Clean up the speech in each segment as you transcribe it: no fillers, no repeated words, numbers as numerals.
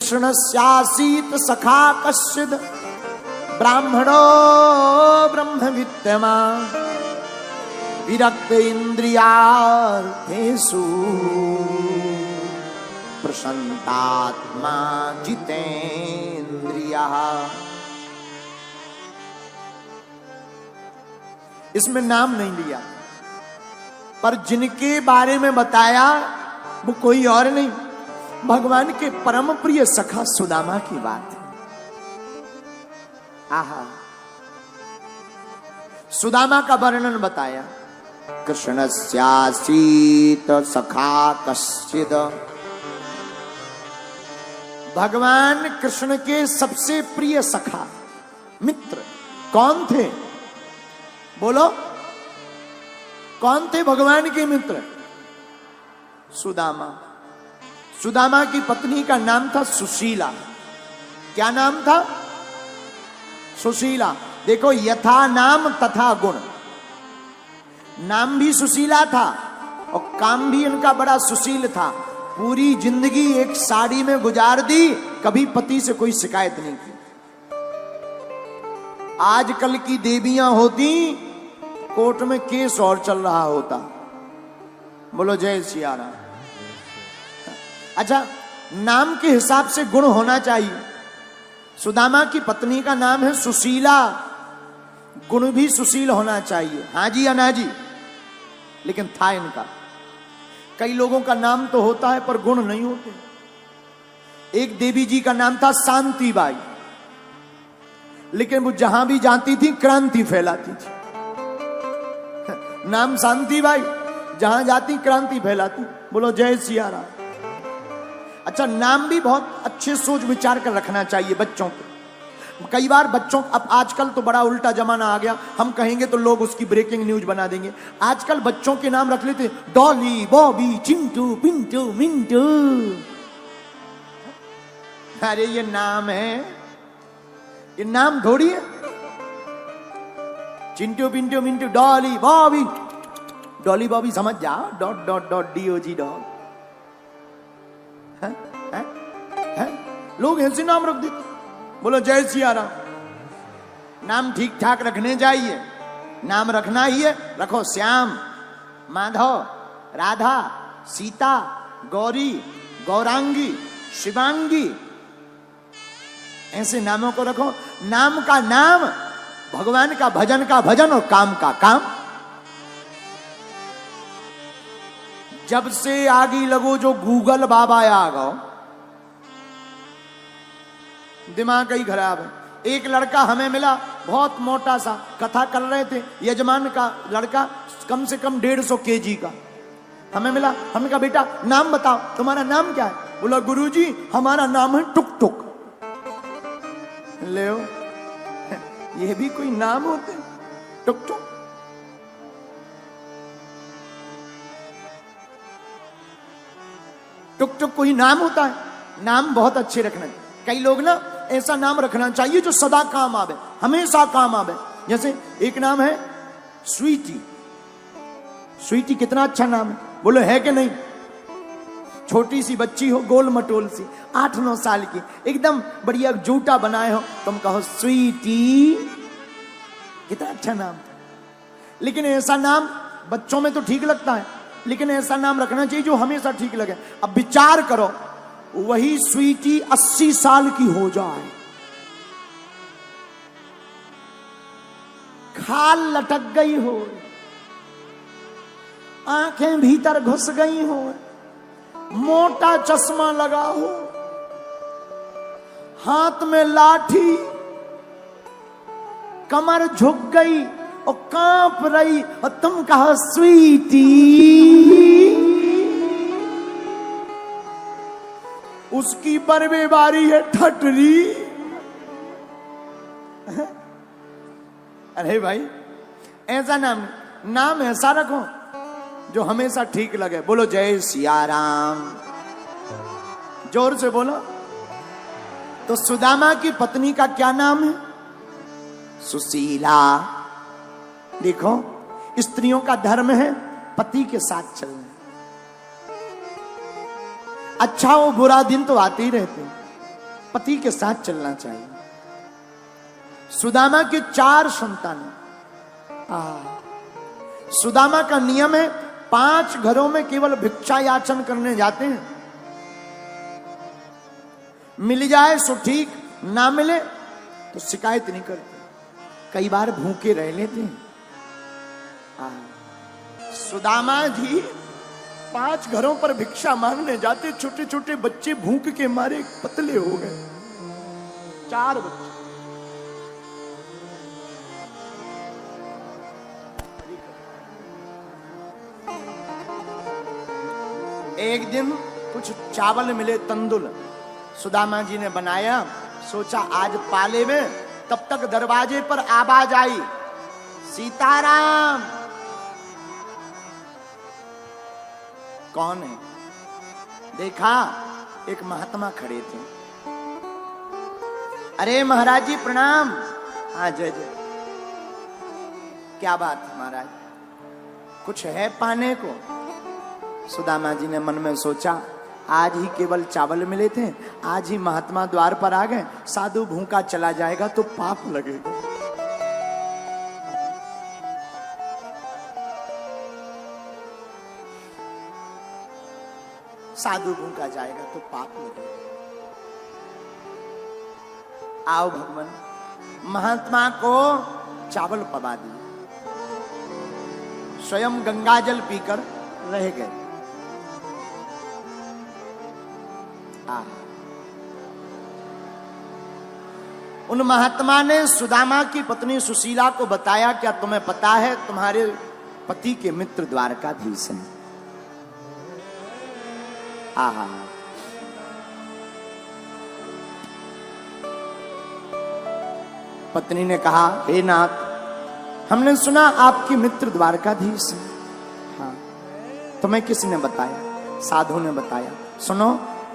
कृष्णस्यासीत सखा कश्चिद ब्राह्मणो ब्रह्मविद्यमा विरक्त इंद्रियार्थेषु प्रशांतात्मा जितेन्द्रियः। इसमें नाम नहीं लिया, पर जिनके बारे में बताया वो कोई और नहीं, भगवान के परम प्रिय सखा सुदामा की बात है। आहा, सुदामा का वर्णन बताया। कृष्णस्यासीत सखा कश्चिद, भगवान कृष्ण के सबसे प्रिय सखा मित्र कौन थे? बोलो, कौन थे भगवान के मित्र? सुदामा। सुदामा की पत्नी का नाम था सुशीला। क्या नाम था? सुशीला। देखो, यथा नाम तथा गुण। नाम भी सुशीला था और काम भी इनका बड़ा सुशील था। पूरी जिंदगी एक साड़ी में गुजार दी, कभी पति से कोई शिकायत नहीं की। आजकल की देवियां होती, कोर्ट में केस और चल रहा होता। बोलो जय सिया राम। अच्छा, नाम के हिसाब से गुण होना चाहिए। सुदामा की पत्नी का नाम है सुशीला, गुण भी सुशील होना चाहिए। हाँ जी या ना जी? लेकिन था इनका। कई लोगों का नाम तो होता है पर गुण नहीं होते। एक देवी जी का नाम था शांति बाई, लेकिन वो जहां भी जाती थी क्रांति फैलाती थी। नाम शांति बाई, जहां जाती क्रांति फैलाती। बोलो जय सिया राम। अच्छा, नाम भी बहुत अच्छे सोच विचार कर रखना चाहिए बच्चों को। कई बार बच्चों, अब आजकल तो बड़ा उल्टा जमाना आ गया, हम कहेंगे तो लोग उसकी ब्रेकिंग न्यूज बना देंगे। आजकल बच्चों के नाम रख लेते, डॉली, बॉबी, चिंटू, पिंटू, मिंटू। अरे ये नाम है, ये नाम थोड़ी है। चिंटू, पिंटू, मिंटू, डॉली, बॉबी। डॉली बॉबी समझ जा, dot dot dot DOG dog. लोग ऐसे नाम रख देते। बोलो जय सिया राम। नाम ठीक ठाक रखने चाहिए। नाम रखना ही है, रखो। श्याम, माधव, राधा, सीता, गौरी, गौरांगी, शिवांगी, ऐसे नामों को रखो। नाम का नाम, भगवान का भजन और काम का काम। जब से आगी लगो जो गूगल बाबा आ गो, दिमाग ही खराब है। एक लड़का हमें मिला, बहुत मोटा सा, कथा कर रहे थे, यजमान का लड़का, कम से कम 150 kg का हमें मिला। हमने कहा बेटा नाम बताओ, तुम्हारा नाम क्या है? बोला गुरुजी हमारा नाम है टुक टुक। ले ये भी कोई नाम होते? टुक टुक। टुक टुक कोई नाम होता है? नाम बहुत अच्छे रखना है। कई लोग ना ऐसा नाम रखना चाहिए जो सदा काम आवे, हमेशा काम आवे। जैसे एक नाम है स्वीटी। स्वीटी कितना अच्छा नाम है, बोलो है कि नहीं? छोटी सी बच्ची हो, गोल मटोल सी, 8-9 साल की, एकदम बढ़िया जूटा बनाए हो, तुम कहो स्वीटी, कितना अच्छा नाम। लेकिन ऐसा नाम बच्चों में तो ठीक लगता है, लेकिन ऐसा नाम रखना चाहिए जो हमेशा ठीक लगे। अब विचार करो, वही स्वीटी 80 साल की हो जाए, खाल लटक गई हो, आंखें भीतर घुस गई हो, मोटा चश्मा लगा हो, हाथ में लाठी, कमर झुक गई और कांप रही, और तुम कहो स्वीटी। उसकी बर्बेबारी है ठटरी। अरे भाई ऐसा नाम ऐसा रखो जो हमेशा ठीक लगे। बोलो जय सिया राम, जोर से बोलो। तो सुदामा की पत्नी का क्या नाम है? सुशीला। देखो, स्त्रियों का धर्म है पति के साथ चलना। अच्छा हो बुरा दिन तो आते ही रहते हैं। पति के साथ चलना चाहिए। सुदामा के 4 संतान। सुदामा का नियम है 5 घरों में केवल भिक्षा याचन करने जाते हैं। मिल जाए सो ठीक, ना मिले तो शिकायत नहीं करते। कई बार भूखे रह लेते हैं। सुदामा जी 5 घरों पर भिक्षा मांगने जाते। छोटे छोटे बच्चे भूख के मारे पतले हो गए। 4 बच्चे। एक दिन कुछ चावल मिले, तंदुल सुदामा जी ने बनाया। सोचा आज पाले में। तब तक दरवाजे पर आवाज आई, सीताराम। कौन है? देखा, एक महात्मा खड़े थे। अरे महाराज जी प्रणाम। हाँ जय जय। क्या बात है महाराज, कुछ है पाने को? सुदामा जी ने मन में सोचा, आज ही केवल चावल मिले थे, आज ही महात्मा द्वार पर आ गए, साधु भूखा चला जाएगा तो पाप लगेगा। साधु भूखा जाएगा तो पाप लगेगा। आओ भगवान। महात्मा को चावल पवा दिए, स्वयं गंगाजल पीकर रह गए। उन महात्मा ने सुदामा की पत्नी सुशीला को बताया, क्या तुम्हें पता है तुम्हारे पति के मित्र द्वारकाधीश हैं? आहा। पत्नी ने कहा, हे नाथ, हमने सुना आपकी मित्र द्वारकाधीश हैं। हाँ, तुम्हें किसने बताया? साधु ने बताया। सुनो,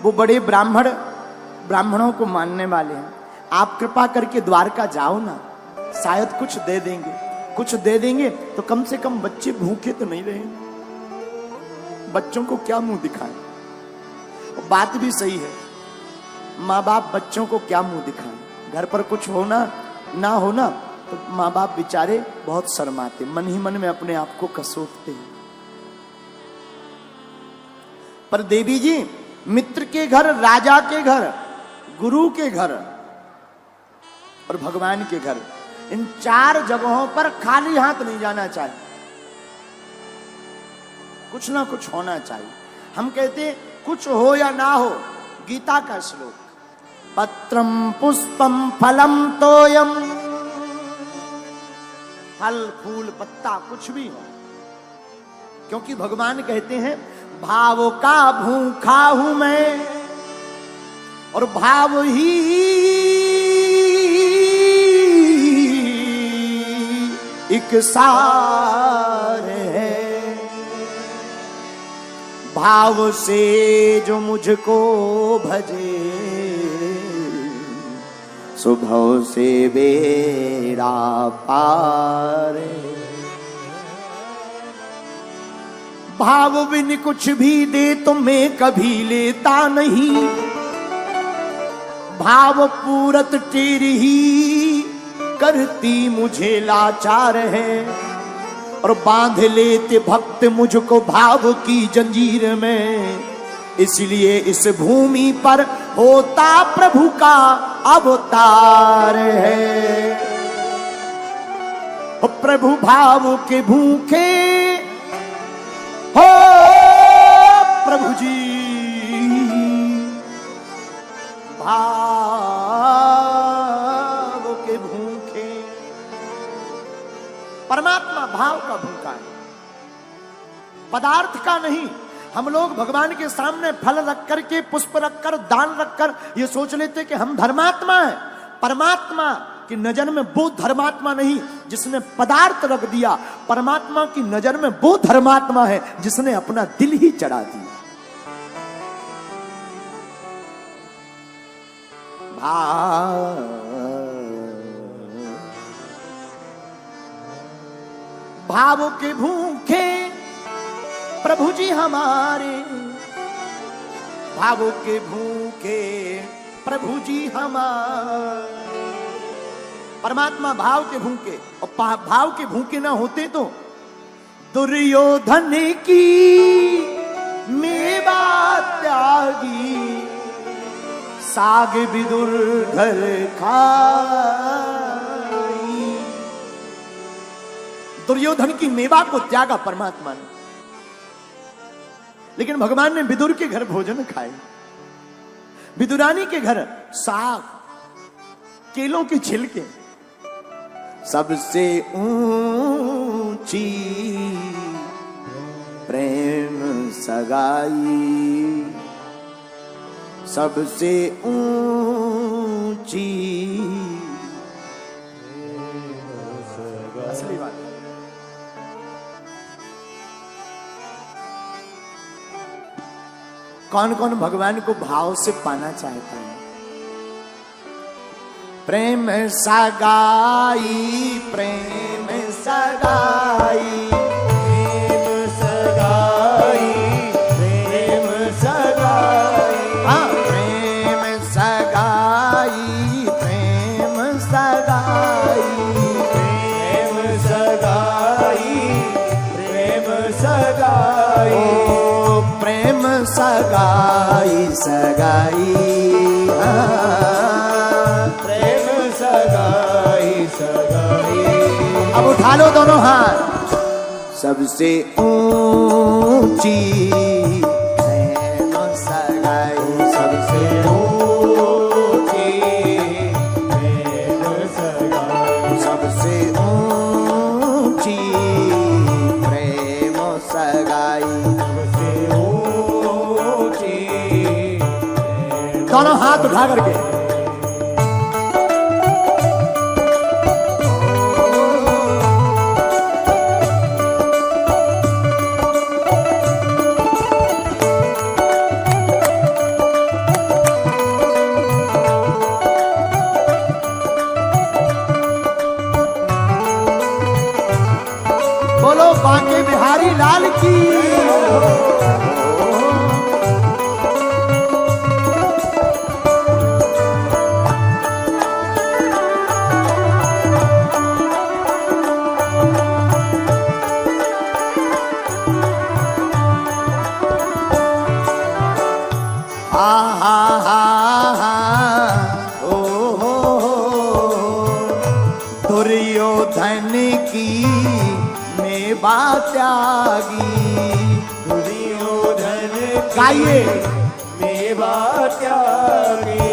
वो बड़े ब्राह्मणों को मानने वाले हैं। आप कृपा करके द्वारका जाओ ना, शायद कुछ दे देंगे। कुछ दे देंगे तो कम से कम बच्चे भूखे तो नहीं रहेंगे। बच्चों को क्या मुंह दिखाएं? बात भी सही है, माँ बाप बच्चों को क्या मुंह दिखाएं? घर पर कुछ होना ना होना तो माँ बाप बेचारे बहुत शर्माते, मन ही मन में अपने आप को कसोटते हैं। पर देवी जी, मित्र के घर, राजा के घर, गुरु के घर और भगवान के घर, इन 4 जगहों पर खाली हाथ नहीं जाना चाहिए। कुछ ना कुछ होना चाहिए। हम कहते कुछ हो या ना हो, गीता का श्लोक, पत्रम पुष्पम फलम तोयम, फल फूल पत्ता कुछ भी हो, क्योंकि भगवान कहते हैं भाव का भूखा हूं मैं और भाव ही एक सार है। भाव से जो मुझको भजे, सुभव से बेड़ा पार। भाव बिन कुछ भी दे तो मैं कभी लेता नहीं, भाव पूरत तेरी ही करती मुझे लाचार है। और बांध लेते भक्त मुझको भाव की जंजीर में, इसलिए इस भूमि पर होता प्रभु का अवतार है। प्रभु भाव के भूखे हो प्रभु जी, भाव के भूखे। परमात्मा भाव का भूखा है, पदार्थ का नहीं। हम लोग भगवान के सामने फल रख करके, पुष्प रखकर, दान रखकर ये सोच लेते कि हम धर्मात्मा हैं। परमात्मा की नजर में वो धर्मात्मा नहीं जिसने पदार्थ रख दिया, परमात्मा की नजर में वो धर्मात्मा है जिसने अपना दिल ही चढ़ा दिया। भाव के भूखे प्रभु जी हमारे, भाव के भूखे प्रभु जी हमारे। परमात्मा भाव के भूखे, और भाव के भूखे ना होते तो दुर्योधन की मेवा त्यागी, साग विदुर घर खाई। दुर्योधन की मेवा को त्यागा परमात्मा ने, लेकिन भगवान ने विदुर के घर भोजन खाए। विदुरानी के घर साग, केलों के छिलके। सबसे ऊंची प्रेम सगाई, सबसे ऊंची असली बात। कौन कौन भगवान को भाव से पाना चाहता है? प्रेम सगाई, प्रेम सगाई, प्रेम सगाई, प्रेम सगाई। हाँ, प्रेम सगाई, प्रेम सगाई, प्रेम सगाई, प्रेम सगाई। ओ प्रेम सगाई, सगाई, अब उठा लो दोनों हाथ। सबसे ऊंची प्रेम सगाई, सबसे ऊंची प्रेम सगाई, सबसे ऊंची प्रेम सगाई, सबसे ऊंची। दोनों हाथ उठा करके बोलो बांके बिहारी लाल की। हा हा हा हा ओ हो, दुर्योधन की मेवा त्यागी, दुर्योधन गाइए मेवा त्यागी,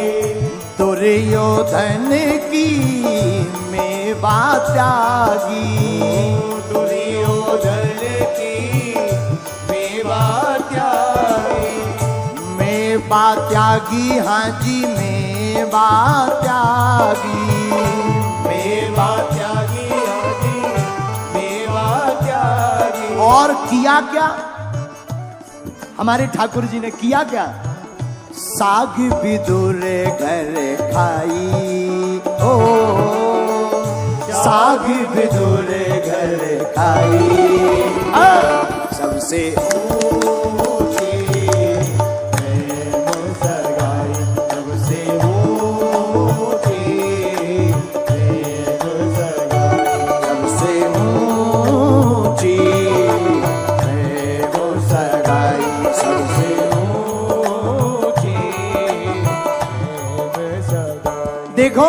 दुर्योधन की मेवा त्यागी, दुर्योधन की मेवा त्यागी। मेवा त्यागी, हाँ जी मेवा त्यागी, मेवा त्यागी, हाँ जी मेवा त्यागी। और किया क्या हमारे ठाकुर जी ने? किया क्या? साग विदुर घर खाई, ओ साग विदुर घर खाई। सबसे ऊंची प्रेम सगाई, सबसे ऊंची प्रेम सगाई, सबसे ऊंची प्रेम सगाई, सबसे ऊंची प्रेम सगाई। देखो,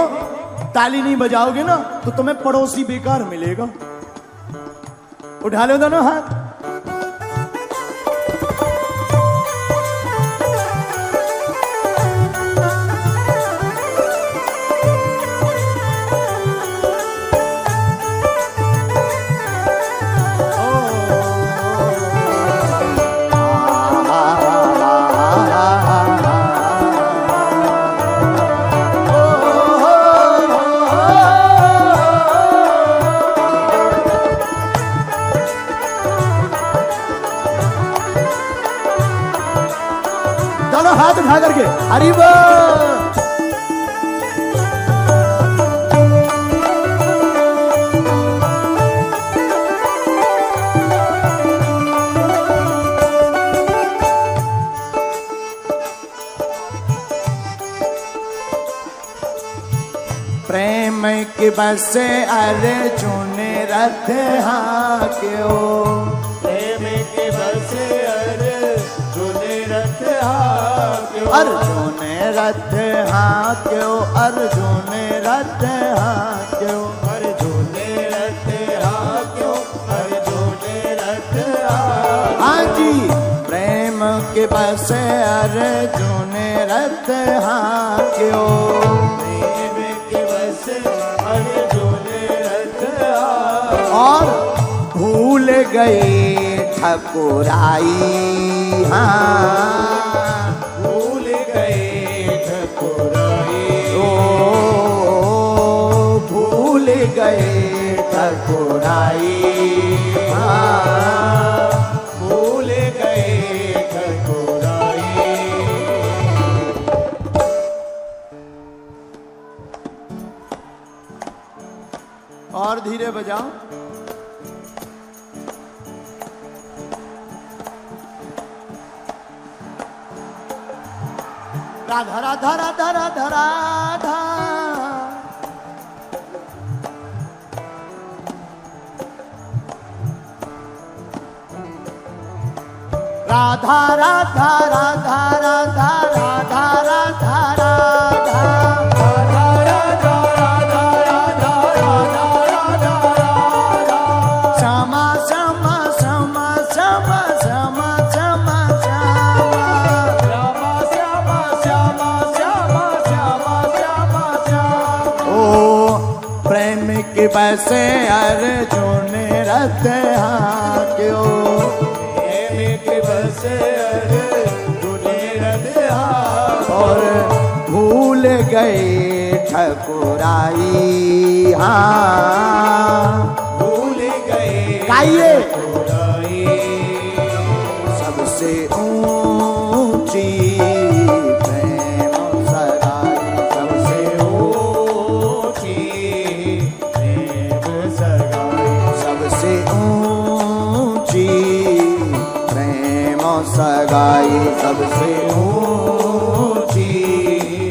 ताली नहीं बजाओगे ना तो तुम्हें पड़ोसी बेकार मिलेगा। उठा लो दोनों हाथ। दोनों हाथ उठा करके हरि बोल। प्रेम की बसे अर्जुन रथ हाक्यो, प्रेम की बसे अर्जुन रथ हाक्यो, अर्जुन रथ हाक्यो, अर्जुन रथ हाक्यो, अर्जुन रथ हाक्यो, अर्जुन रथ हाक्यो। हाँ जी, प्रेम के बसे अर्जुन रथ हाक्यो, प्रेम के बसे अर्जुन रथ हाक्यो, और भूल गए ठकुराई। हाँ, भूल गए ठकुराई, ओ भूल गए ठकुराई। हाँ, भूल गए ठकुराई। और धीरे बजाओ। राधा राधा राधा राधा राधा, राधा राधा राधा राधा राधा राधा राधा, श्यामा श्यामा श्यामा श्यामा श्यामा श्यामा श्यामा। ओ प्रेम के बसे अर्जुन रथ हाक्यो, और भूल गए ठकुराई। हाँ, भूल गए गाइए। ठकुराई, सबसे ऊंची प्रेम सगाई, सबसे ऊंची प्रेम सगाई, सबसे ऊंची प्रेम सगाई, सबसे ऊंची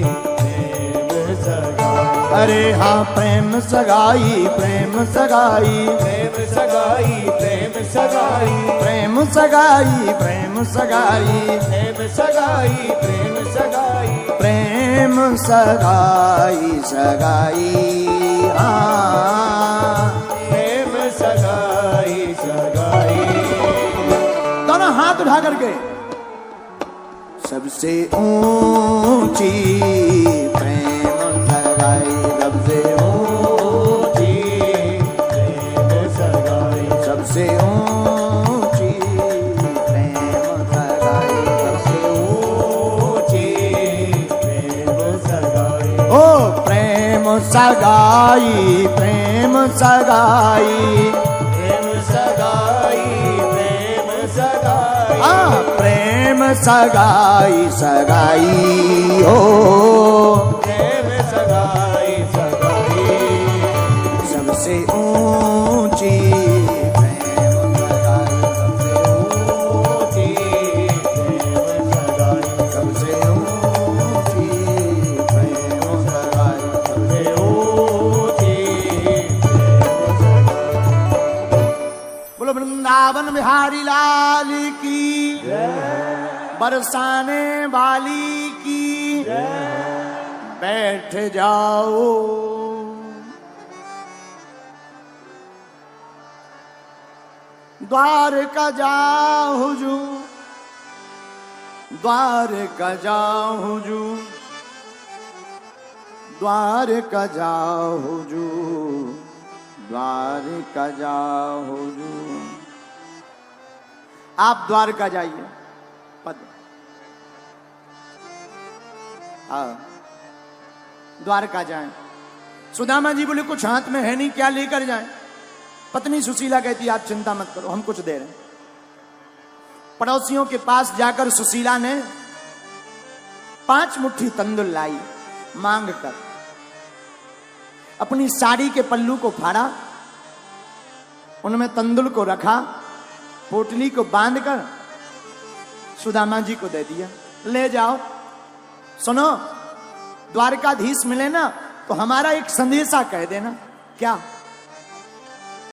प्रेम सगाई, अरे हाँ, प्रेम सगाई, प्रेम सगाई, प्रेम सगाई, प्रेम सगाई, प्रेम सगाई, प्रेम सगाई, प्रेम सगाई, प्रेम सगाई, प्रेम सगाई सगाई। हाँ, प्रेम सगाई सगाई। दोनों हाथ उठा करके, सबसे ऊंची प्रेम सगाई, सबसे ऊंची प्रेम सगाई, सबसे ऊंची प्रेम सगाई, सबसे ऊंची प्रेम सगाई, ओ प्रेम सगाई, प्रेम सगाई, प्रेम सगाई, प्रेम सगाई, हाँ, प्रेम सगाई सगाई हो, प्रेम सगाई सगाई, सबसे ऊंची प्रेम सगाई, ऊंची प्रेम सगाई, सबसे ऊंची प्रेम सगाई, सबसे ऊंची प्रेम सगाई। बोलो वृंदावन बिहारी लाल की, बरसाने वाली की, बैठ जाओ। द्वारका जाओ हुजूर, द्वारका जाओ हुजूर, द्वारका जाओ हुजूर, द्वारका जाओ हुजूर। आप द्वारका जाइए, पद हाँ, द्वारका जाएं। सुदामा जी बोले कुछ हाथ में है नहीं, क्या लेकर जाएं? पत्नी सुशीला कहती आप चिंता मत करो, हम कुछ दे रहे हैं। पड़ोसियों के पास जाकर सुशीला ने 5 मुट्ठी तंदुल लाई, मांग कर अपनी साड़ी के पल्लू को फाड़ा, उनमें तंदुल को रखा, पोटली को बांधकर सुदामा जी को दे दिया, ले जाओ। सुनो, द्वारकाधीश मिले ना तो हमारा एक संदेशा कह देना क्या